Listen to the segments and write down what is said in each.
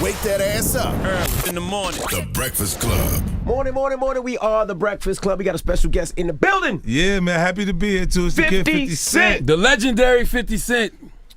Wake that ass up. Early in the morning. The Breakfast Club. Morning. We are the Breakfast Club. We got a special guest in the building. Yeah, man. Happy to be here, too. It's the kid 50 Cent. The legendary 50 Cent.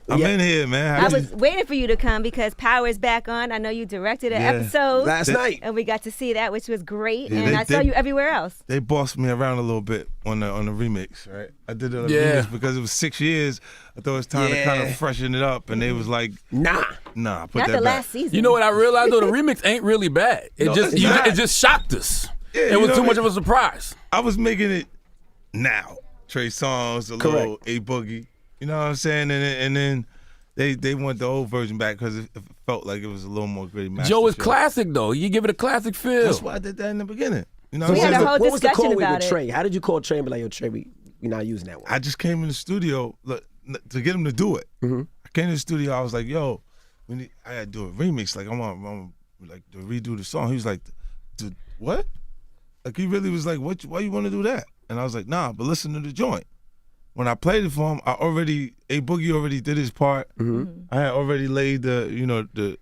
I'm in here, man. I was waiting for you to come because Power is back on. I know you directed an episode Last night. and we got to see that, which was great. Yeah, and I saw you everywhere else. They bossed me around a little bit on the remix, right? I did it on the Yeah. remix because it was 6 years. I thought it was time to kind of freshen it up, and they was like, Nah. put Not that the back. last season. You know what I realized though? The remix ain't really bad. It it's not. it just shocked us. Yeah, it you was know too what? much of a surprise. I was making it now. Trey Songz, a little A Boogie. You know what I'm saying? And then they want the old version back because it felt like it was a little more gritty. Joe is classic though. You give it a classic feel. That's why I did that in the beginning. You know We what I'm had a saying? whole What was the discussion call about with it. Trey? How did you call Trey and be like, yo, Trey, we're not using that one? I just came in the studio to get him to do it. Mm-hmm. I came to the studio. I was like, "Yo, I gotta do a remix. Like, I want like to redo the song." He was like, "Dude, what?" Like, he really was like, "What? Why you want to do that?" And I was like, "Nah, but listen to the joint." When I played it for him, A Boogie already did his part. Mm-hmm. I had already laid the.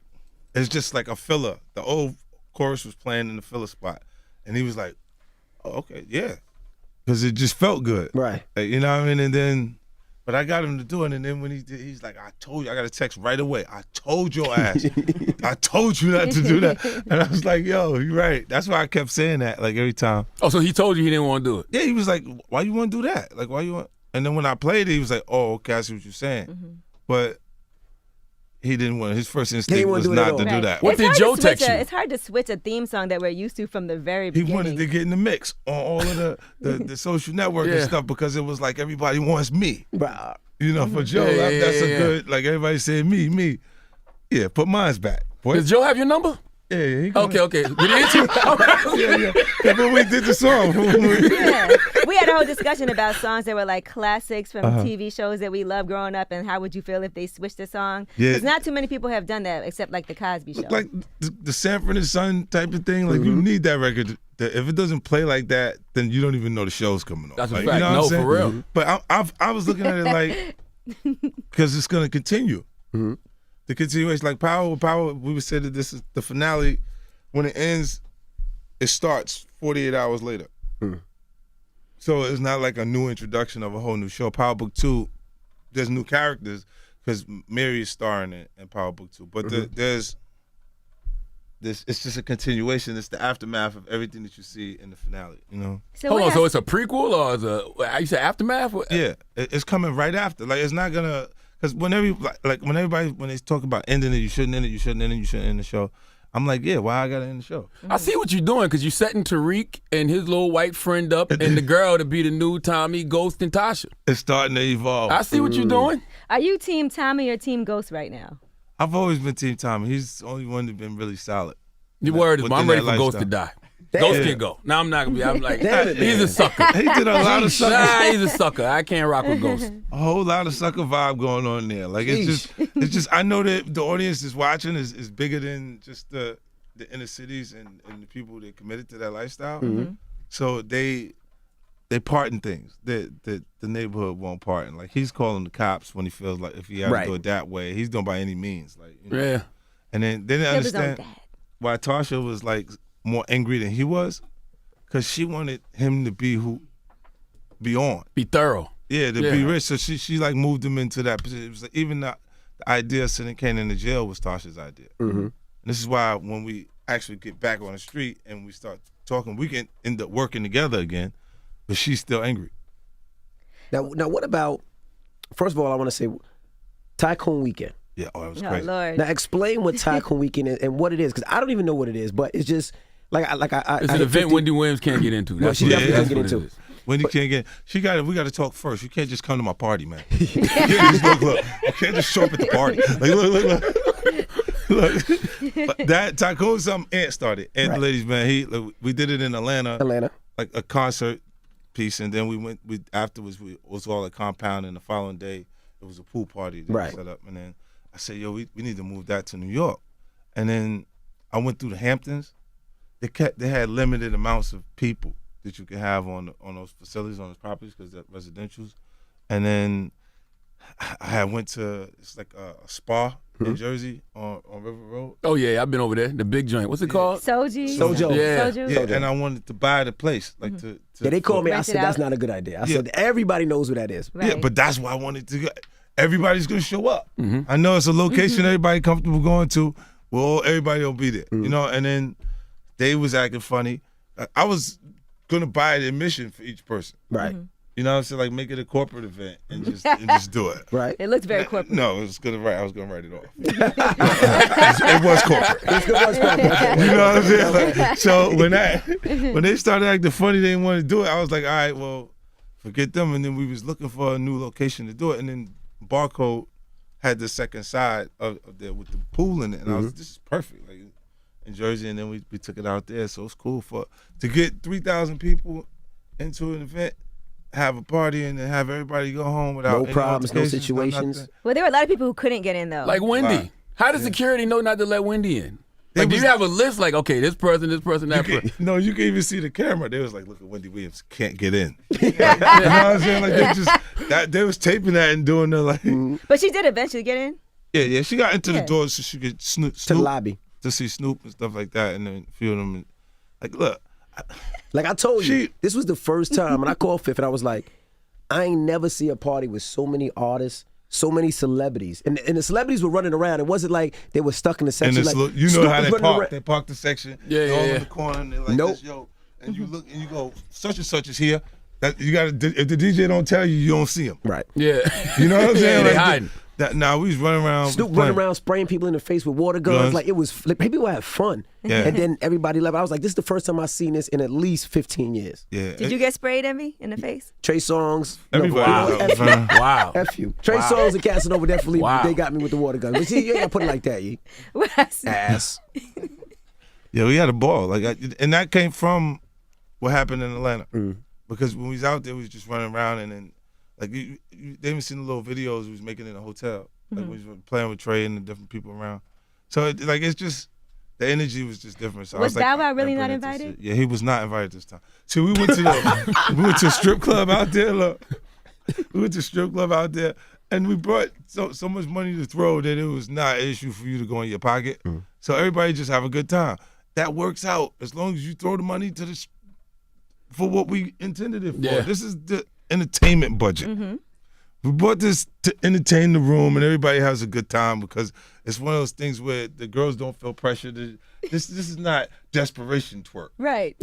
It's just like a filler. The old chorus was playing in the filler spot, and he was like, "Oh, okay, yeah," because it just felt good. Right. Like, you know what I mean? And then, but I got him to do it. And then when he did, he's like, "I told you." I got a text right away. "I told your ass. I told you not to do that." And I was like, "Yo, you're right." That's why I kept saying that like every time. Oh, so he told you he didn't want to do it. Yeah, he was like, "Why you want to do that? Like, why you want?" And then when I played it, he was like, "Oh, okay, I see what you're saying." But he didn't want. His first instinct wanna was do it at not all. to do Right. that. What It's did hard Joe to switch text you? It's hard to switch a theme song that we're used to from the very He beginning. wanted to get in the mix on all of the social network and Yeah. stuff because it was like everybody wants me. But, You know, for Joe, Yeah, that's a yeah. good, like everybody said, me. Yeah, put mine's back. Boy. Does Joe have your number? Yeah, he Okay. Did he hit you? Yeah, but we did the song. Yeah. We had a whole discussion about songs that were like classics from TV shows that we loved growing up, and how would you feel if they switched the song? Yeah. Because not too many people have done that, except like the Cosby Show. Like the Sanford and Son type of thing. Like you need that record. If it doesn't play like that, then you don't even know the show's coming on. That's a like, fact. You know what No, I'm saying? for real. But I was looking at it like because it's gonna continue. The continuation, like Power. We would say that this is the finale. When it ends, it starts 48 hours later. So it's not like a new introduction of a whole new show. Power Book 2, there's new characters because Mary is starring in Power Book 2. But there's this. It's just a continuation. It's the aftermath of everything that you see in the finale. You know? So Hold what on. So has- it's a prequel or is you say aftermath? Yeah, it's coming right after. Like it's not gonna because when they talk about ending it, you shouldn't end it. You shouldn't end it. You shouldn't end the show. I'm like, yeah, why I gotta end the show? I see what you're doing because you're setting Tariq and his little white friend up and the girl to be the new Tommy, Ghost, and Tasha. It's starting to evolve. I see what you're doing. Are you Team Tommy or Team Ghost right now? I've always been Team Tommy. He's the only one that's been really solid. Your word is, I'm within ready that for Ghost to lifestyle. die. Ghost can go. Now I'm not gonna be. I'm like, Damn it, he's man. a sucker. He did a lot of sucker, Nah, he's a sucker. I can't rock with Ghost. a whole lot of sucker vibe going on there. Like it's just. I know that the audience is watching is bigger than just the inner cities and the people that committed to that lifestyle. So they part in things that the neighborhood won't part in. Like he's calling the cops when he feels like if he has to do it that way, he's doing by any means. Like you know? Yeah. And then they didn't Kill his own understand dad. why Tasha was like more angry than he was, because she wanted him to be on. Be thorough. Yeah, to be rich. So she like moved him into that position. It was like, even the idea of sending Kane into jail was Tasha's idea. And this is why when we actually get back on the street and we start talking, we can end up working together again, but she's still angry. now, what about, first of all, I want to say Tycoon Weekend. Yeah, that was Oh, crazy. Lord. Now, explain what Tycoon Weekend is and what it is, because I don't even know what it is, but it's just like I It's I an hit event 50 Wendy Williams can't get into. That's she what definitely it is. can't get That's what into. it is. Wendy can't get. We got to talk first. You can't just come to my party, man. You can't just look. You can't just show up at the party. Like look. But that Tycoon something Ant started. Ant the ladies, man. We did it in Atlanta, like a concert piece, and then we afterwards we was all at Compound, and the following day it was a pool party that we set up, and then I said, yo, we need to move that to New York, and then I went through the Hamptons. They had limited amounts of people that you could have on those facilities, on those properties, because they're residentials. And then I had went to it's like a spa in Jersey on River Road. Oh yeah, I've been over there. The big joint. What's it called? Soji. Sojo. Yeah. Soju. Yeah, and I wanted to buy the place, like to Yeah, they called me. I Rent it said that's out. not a good idea. I said everybody knows what that is. Right. Yeah, but that's why I wanted to go. Everybody's gonna show up. I know it's a location everybody comfortable going to. Well, everybody will be there, you know. And then they was acting funny. I was gonna buy the admission for each person. Right. You know what I'm saying? Like make it a corporate event and just do it. Right. It looked very corporate. No, I was gonna write it off. It was corporate. You know what I'm saying? Like, so when they started acting funny, they didn't want to do it. I was like, all right, well, forget them. And then we was looking for a new location to do it. And then Barcode had the second side of there with the pool in it, and I was this is perfect, like in Jersey. And then we took it out there, so it's cool to get 3,000 people into an event. Have a party and then have everybody go home without No any problems, no altercations, situations. nothing. Well, there were a lot of people who couldn't get in though. Like Wendy. Right. How does security know not to let Wendy in? Like, do was- you have a list? Like, okay, this person, that person. No, you can even see the camera. They was like, "Look at Wendy Williams, can't get in." You know what I'm saying? Like they was taping that and doing the like. But she did eventually get in. Yeah. She got into the Yeah. door so she could Snoop To the lobby. to see Snoop and stuff like that, and then a few of them. And, like, look, Like I told you, She- this was the first time, and I called Fifth, and I was like, I ain't never see a party with so many artists, so many celebrities, and the celebrities were running around. It wasn't like they were stuck in the and section. it's, Like, look, you know Snoop how was they running park. around. They park the section. Yeah, they're all yeah. in the corner, and they're like Nope. this, yo. And you look and you go, such and such is here. That you got to. If the DJ don't tell you, you don't see him. Right. Yeah. You know what I'm saying? Yeah, they Like, hiding. Now we was running around. Snoop playing. running around spraying people in the face with water guns. Guns. Like it was, like, people had fun. Yeah. And then everybody left. I was like, this is the first time I've seen this in at least 15 years. Yeah. Did you get sprayed, Envy, in the face? Trey Songs. Everybody. Wow. F you. Wow. F you. Trey Songs and Casanova definitely, Wow. they got me with the water gun. But see, you ain't got to put it like that, ye. Ass. Yeah, we had a ball. And that came from what happened in Atlanta. Because when we was out there, we was just running around, and then like they even seen the little videos we was making in a hotel. Like we was playing with Trey and the different people around. So it's just the energy was just different. So I Was like, Bow Wow I really bring not it to invited? shit. Yeah, he was not invited this time. So we went to a strip club out there. Look, we went to a strip club out there, and we brought so much money to throw that it was not an issue for you to go in your pocket. So everybody just have a good time. That works out as long as you throw the money to for what we intended it for. Yeah. This is the entertainment budget. We bought this to entertain the room, and everybody has a good time because it's one of those things where the girls don't feel pressure. This is not desperation twerk. Right.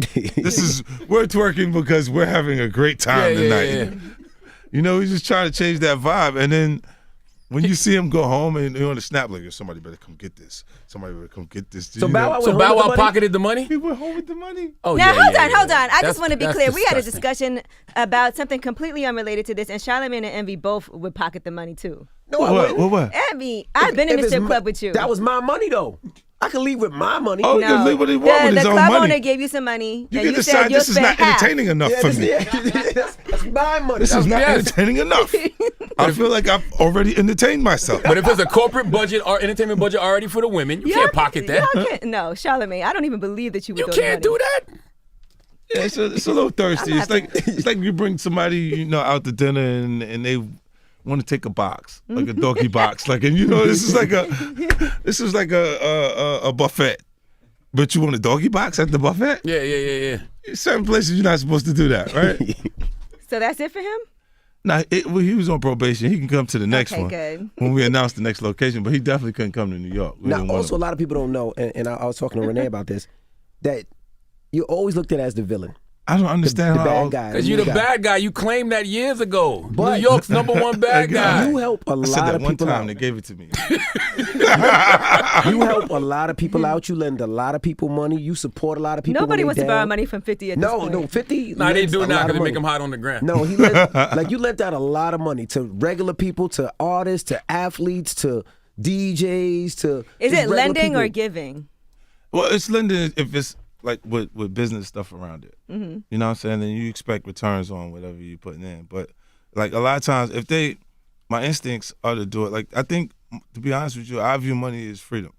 We're twerking because we're having a great time tonight. Yeah. You know, we just try to change that vibe, and then when you see him go home and you're on the snap, like, somebody better come get this. Somebody better come get this. So Bow Wow So went Bow home with Wow the money? pocketed the money? He went home with the money. Oh, Now, yeah, hold yeah, on, yeah. hold on. I That's- just want to be that's clear. We had a disgusting. discussion about something completely unrelated to this, and Charlamagne and Envy both would pocket the money too. No, I wouldn't. What? Envy, I've been in If the it's strip my- club with you. That was my money, though. I could leave with my money. Oh, no, leave what he want with the his own club money. owner gave you some money, You and can you said decide you'll this is spend not half. entertaining enough for me. That's my money. This is not Yes. entertaining enough. I feel like I've already entertained myself. But if it's a corporate budget or entertainment budget already for the women, you can't pocket that. Y'all can't, no, Charlamagne, I don't even believe that you would You throw the can't money. do that. Yeah, it's a little thirsty. It's like you bring somebody out to dinner and they want to take a box, like a doggy box, like, and this is like a buffet, but you want a doggy box at the buffet. Yeah. Certain places you're not supposed to do that, right? So that's it for him? Nah, he was on probation. He can come to the next Okay, one good. when we announce the next location, but he definitely couldn't come to New York. We Now, didn't want also, a him. lot of people don't know, and I was talking to Renee about this, that you're always looked at as the villain, I don't understand the how bad guy. Because you're the guy. bad guy. You claimed that years ago. But- New York's #1 bad guy. You help a I said lot that of one people time. out. They gave it to me. You help a lot of people out. You lend a lot of people money. You support a lot of people. Nobody when wants they to borrow down. money from 50 at this No, point. no, 50. Nah, they lends do a it now lot of because they make money. them hot on the ground. No, he lent, like you lent out a lot of money to regular people, to artists, to athletes, to DJs, to Is just it regular lending or people. giving? Well, it's lending if it's like with business stuff around it. Mm-hmm. You know what I'm saying? Then you expect returns on whatever you're putting in. But like a lot of times, my instincts are to do it. Like I think, to be honest with you, I view money as freedom.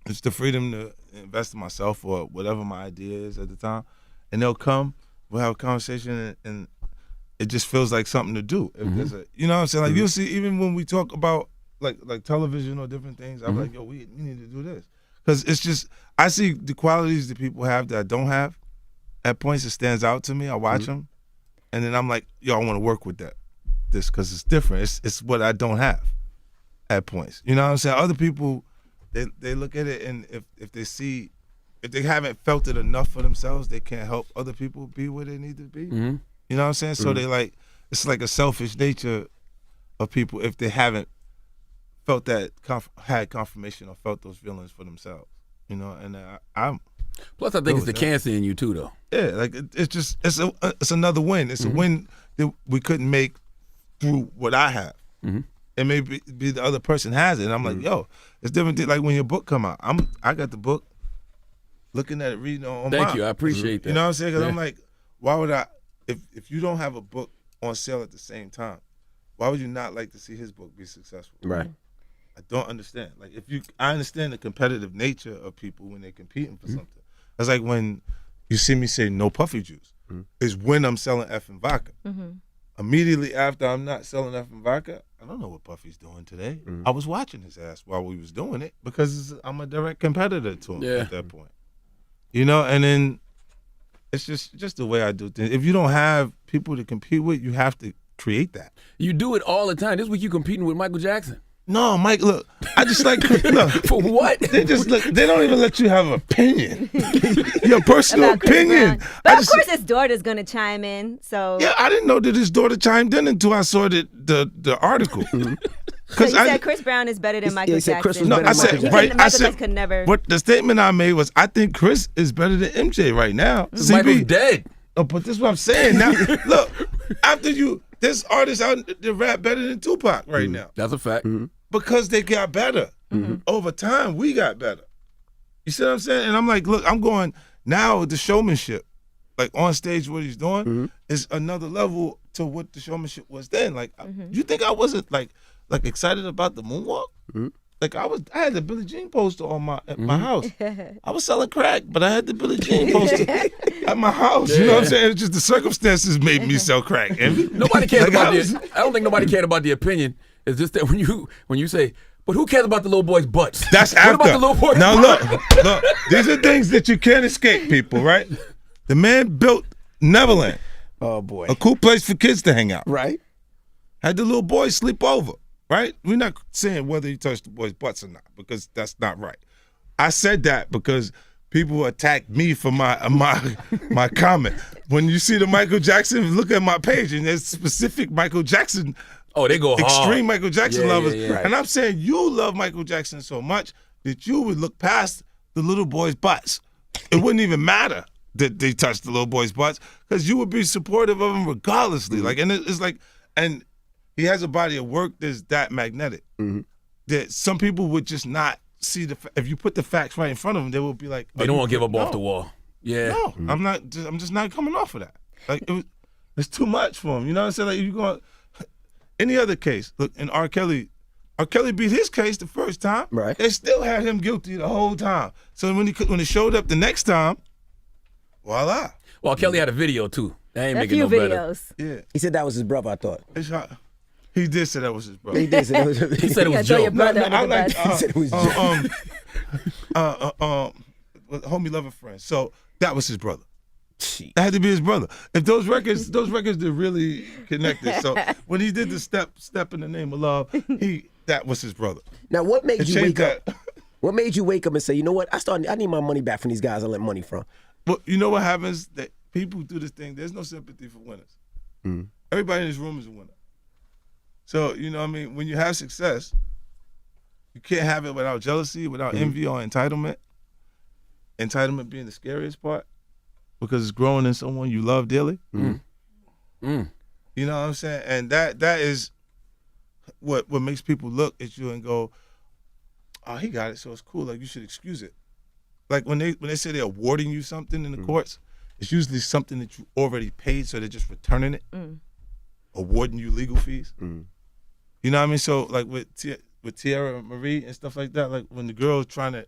It's the freedom to invest in myself or whatever my idea is at the time, and they'll come. We'll have a conversation, and it just feels like something to do. If there's a, you know what I'm saying? Like you'll see, even when we talk about like television or different things, I'm like, yo, we need to do this. Because it's just, I see the qualities that people have that I don't have. At points, it stands out to me. I watch them, and then I'm like, yo, I want to work with this because it's different. It's what I don't have at points. You know what I'm saying? Other people, they look at it, and if they see, if they haven't felt it enough for themselves, they can't help other people be where they need to be. You know what I'm saying? So they like, it's like a selfish nature of people if they haven't felt that, had confirmation or felt those feelings for themselves. You know, and I'm. Plus, I think it's the cancer in you too, though. Yeah, like it's another win. It's a win that we couldn't make through what I have. And maybe be the other person has it. And I'm like, yo, it's different. Like when your book come out, I got the book, looking at it, reading on Thank mine. you, I appreciate that. You know what I'm saying? Because I'm like, why would I? If you don't have a book on sale at the same time, why would you not like to see his book be successful? Right. I don't understand. Like I understand the competitive nature of people when they're competing for something. It's like when you see me say no puffy juice, is when I'm selling effing vodka. Immediately after I'm not selling effing vodka, I don't know what Puffy's doing today. I was watching his ass while we was doing it because I'm a direct competitor to him at that point. You know, and then it's just the way I do things. If you don't have people to compete with, you have to create that. You do it all the time. This week you competing with Michael Jackson. No, Mike, look, I just like, look. For what? They just look, they don't even let you have an opinion. Your personal About Chris opinion. Brown. But of course his daughter's going to chime in, so. Yeah, I didn't know that his daughter chimed in until I saw the article. So you said Chris Brown is better than Michael he said Jackson. Chris was No, better I than said, Michael right, Michael I Jackson said, could never. what the statement I made was, I think Chris is better than MJ right now. Michael's dead. Oh, but this is what I'm saying. Now, look, after there's artists out that rap better than Tupac right now. That's a fact. Because they got better. Over time, we got better. You see what I'm saying? And I'm like, look, I'm going, now the showmanship, like on stage what he's doing, is another level to what the showmanship was then. Like, you think I wasn't like excited about the moonwalk? Like I had the Billie Jean poster on at my house. I was selling crack, but I had the Billie Jean poster at my house. You know what I'm saying? It's just the circumstances made me sell crack. And Nobody cares like, about I don't think nobody cared about the opinion. It's just that when you say, but who cares about the little boy's butts? That's what after. about the little boy's Now butts? look, these are things that you can't escape, people, right? The man built Neverland, Oh boy. a cool place for kids to hang out. Right. Had the little boys sleep over, right? We're not saying whether he touched the boys' butts or not, because that's not right. I said that because people attacked me for my comment. When you see the Michael Jackson, look at my page, and there's specific Michael Jackson. Oh, they go hard. Extreme Michael Jackson Yeah, lovers. yeah, yeah. And I'm saying you love Michael Jackson so much that you would look past the little boys' butts. It wouldn't even matter that they touched the little boys' butts because you would be supportive of him regardlessly. Like, and it's like, and he has a body of work that's that magnetic that some people would just not see if you put the facts right in front of them, they would be like, They don't want to give up off the wall. Yeah. No, I'm just not coming off of that. Like it's too much for him. You know what I'm saying? Like you going any other case. Look, and R. Kelly beat his case the first time. Right. They still had him guilty the whole time. So when he showed up the next time, voila. Well, Kelly had a video too. That ain't A making few no better. videos. Yeah. He said that was his brother, I thought. It's hot. He did say that was his brother. He did say it was He said it You was gotta throw your Joe. brother No, under the I bus. He said it was homie lover friend. So that was his brother. That had to be his brother. If those records they're really connected. So when he did the step in the name of love, that was his brother. Now what It made you changed wake up? that. What made you wake up and say, you know what? I need my money back from these guys I lent money from. But you know what happens? That people do this thing. There's no sympathy for winners. Everybody in this room is a winner. So you know what I mean? When you have success, you can't have it without jealousy, without envy or entitlement. Entitlement being the scariest part. Because it's growing in someone you love dearly. You know what I'm saying? And that is what makes people look at you and go, oh, he got it, so it's cool. Like, you should excuse it. Like, when they say they're awarding you something in the courts, it's usually something that you already paid, so they're just returning it, awarding you legal fees. You know what I mean? So, like, with Tierra Marie and stuff like that, like, when the girl's trying to